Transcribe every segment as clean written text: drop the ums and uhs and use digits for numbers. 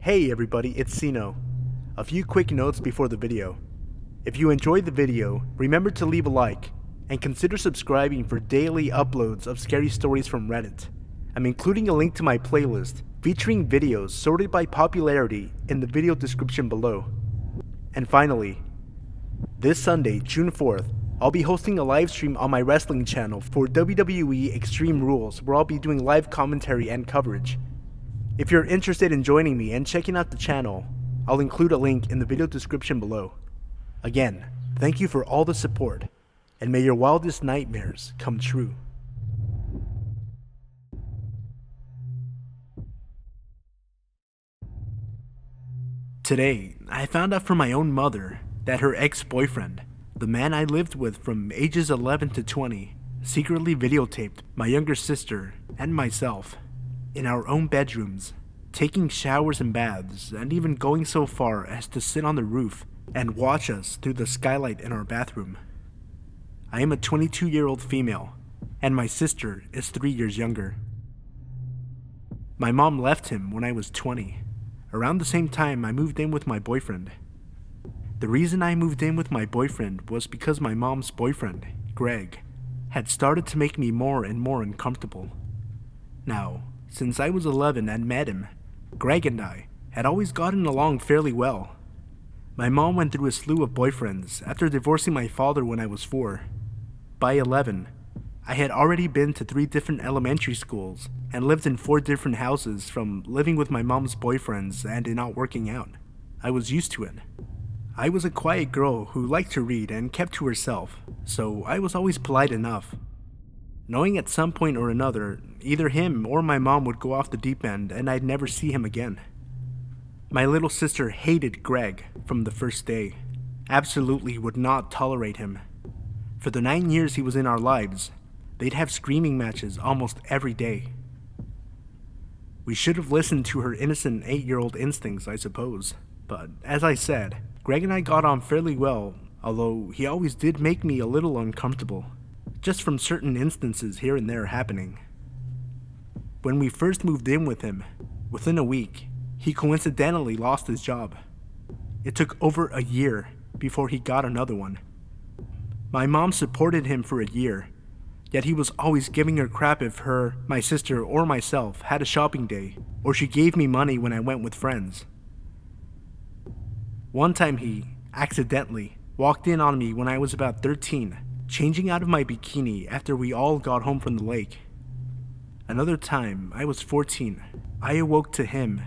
Hey everybody, it's Sino. A few quick notes before the video. If you enjoyed the video, remember to leave a like, and consider subscribing for daily uploads of scary stories from Reddit. I'm including a link to my playlist featuring videos sorted by popularity in the video description below. And finally, this Sunday, June 4th, I'll be hosting a live stream on my wrestling channel for WWE Extreme Rules, where I'll be doing live commentary and coverage. If you're interested in joining me and checking out the channel, I'll include a link in the video description below. Again, thank you for all the support, and may your wildest nightmares come true. Today, I found out from my own mother that her ex-boyfriend, the man I lived with from ages 11 to 20, secretly videotaped my younger sister and myself in our own bedrooms, taking showers and baths, and even going so far as to sit on the roof and watch us through the skylight in our bathroom. I am a 22-year-old female, and my sister is 3 years younger. My mom left him when I was 20, around the same time I moved in with my boyfriend. The reason I moved in with my boyfriend was because my mom's boyfriend, Greg, had started to make me more and more uncomfortable. Now, since I was 11 and met him, Greg and I had always gotten along fairly well. My mom went through a slew of boyfriends after divorcing my father when I was 4. By 11, I had already been to 3 different elementary schools and lived in 4 different houses, from living with my mom's boyfriends and it not working out. I was used to it. I was a quiet girl who liked to read and kept to herself, so I was always polite enough, knowing at some point or another, either him or my mom would go off the deep end and I'd never see him again. My little sister hated Greg from the first day, absolutely would not tolerate him. For the 9 years he was in our lives, they'd have screaming matches almost every day. We should have listened to her innocent 8-year-old instincts, I suppose, but as I said, Greg and I got on fairly well, although he always did make me a little uncomfortable, just from certain instances here and there happening. When we first moved in with him, within a week, he coincidentally lost his job. It took over a year before he got another one. My mom supported him for a year, yet he was always giving her crap if her, my sister, or myself had a shopping day, or she gave me money when I went with friends. One time he, accidentally, walked in on me when I was about 13, changing out of my bikini after we all got home from the lake. Another time, I was 14, I awoke to him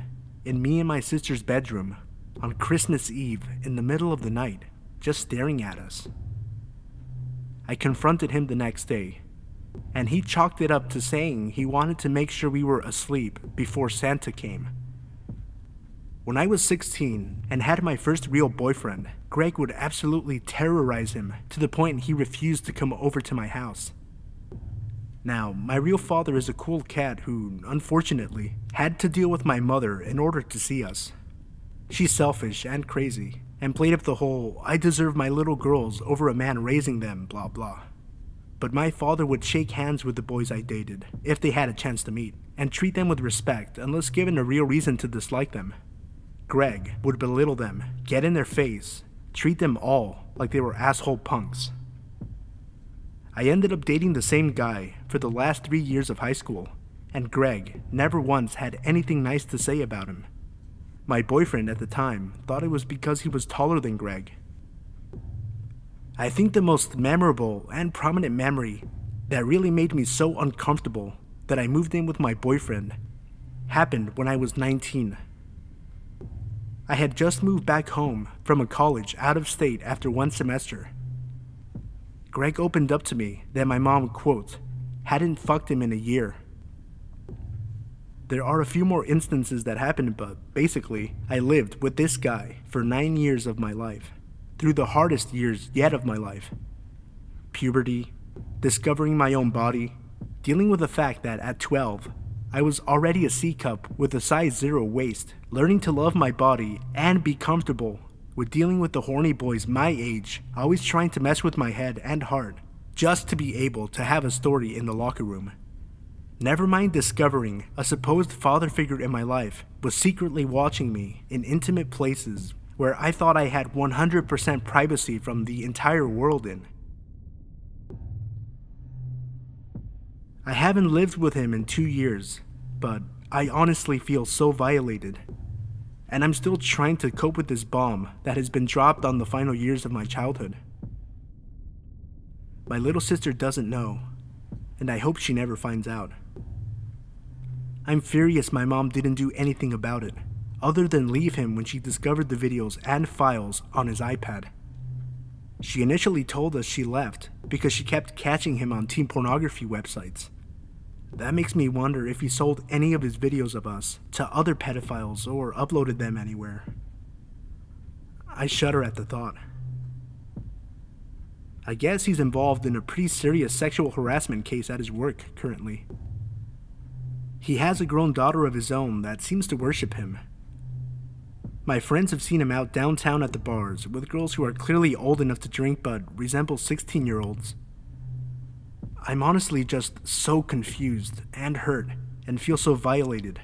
in me and my sister's bedroom on Christmas Eve in the middle of the night, just staring at us. I confronted him the next day, and he chalked it up to saying he wanted to make sure we were asleep before Santa came. When I was 16 and had my first real boyfriend, Greg would absolutely terrorize him to the point he refused to come over to my house. Now, my real father is a cool cat who, unfortunately, had to deal with my mother in order to see us. She's selfish and crazy, and played up the whole "I deserve my little girls over a man raising them" blah blah. But my father would shake hands with the boys I dated, if they had a chance to meet, and treat them with respect unless given a real reason to dislike them. Greg would belittle them, get in their face, treat them all like they were asshole punks. I ended up dating the same guy for the last 3 years of high school, and Greg never once had anything nice to say about him. My boyfriend at the time thought it was because he was taller than Greg. I think the most memorable and prominent memory that really made me so uncomfortable that I moved in with my boyfriend happened when I was 19. I had just moved back home from a college out of state after 1 semester. Greg opened up to me that my mom, quote, hadn't fucked him in a year. There are a few more instances that happened, but basically, I lived with this guy for 9 years of my life, through the hardest years yet of my life. Puberty, discovering my own body, dealing with the fact that at 12, I was already a C-cup with a size 0 waist, learning to love my body and be comfortable with dealing with the horny boys my age, always trying to mess with my head and heart, just to be able to have a story in the locker room. Never mind discovering a supposed father figure in my life was secretly watching me in intimate places where I thought I had 100% privacy from the entire world in. I haven't lived with him in 2 years, but I honestly feel so violated. And I'm still trying to cope with this bomb that has been dropped on the final years of my childhood. My little sister doesn't know, and I hope she never finds out. I'm furious my mom didn't do anything about it, other than leave him when she discovered the videos and files on his iPad. She initially told us she left because she kept catching him on teen pornography websites. That makes me wonder if he sold any of his videos of us to other pedophiles or uploaded them anywhere. I shudder at the thought. I guess he's involved in a pretty serious sexual harassment case at his work currently. He has a grown daughter of his own that seems to worship him. My friends have seen him out downtown at the bars with girls who are clearly old enough to drink but resemble 16-year-olds. I'm honestly just so confused and hurt and feel so violated.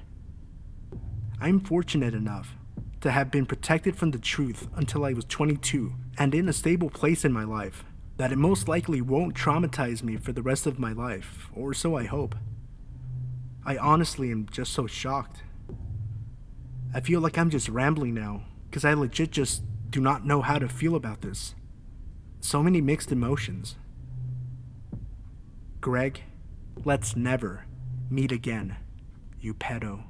I'm fortunate enough to have been protected from the truth until I was 22 and in a stable place in my life that it most likely won't traumatize me for the rest of my life, or so I hope. I honestly am just so shocked. I feel like I'm just rambling now because I legit just do not know how to feel about this. So many mixed emotions. Greg, let's never meet again, you pedo.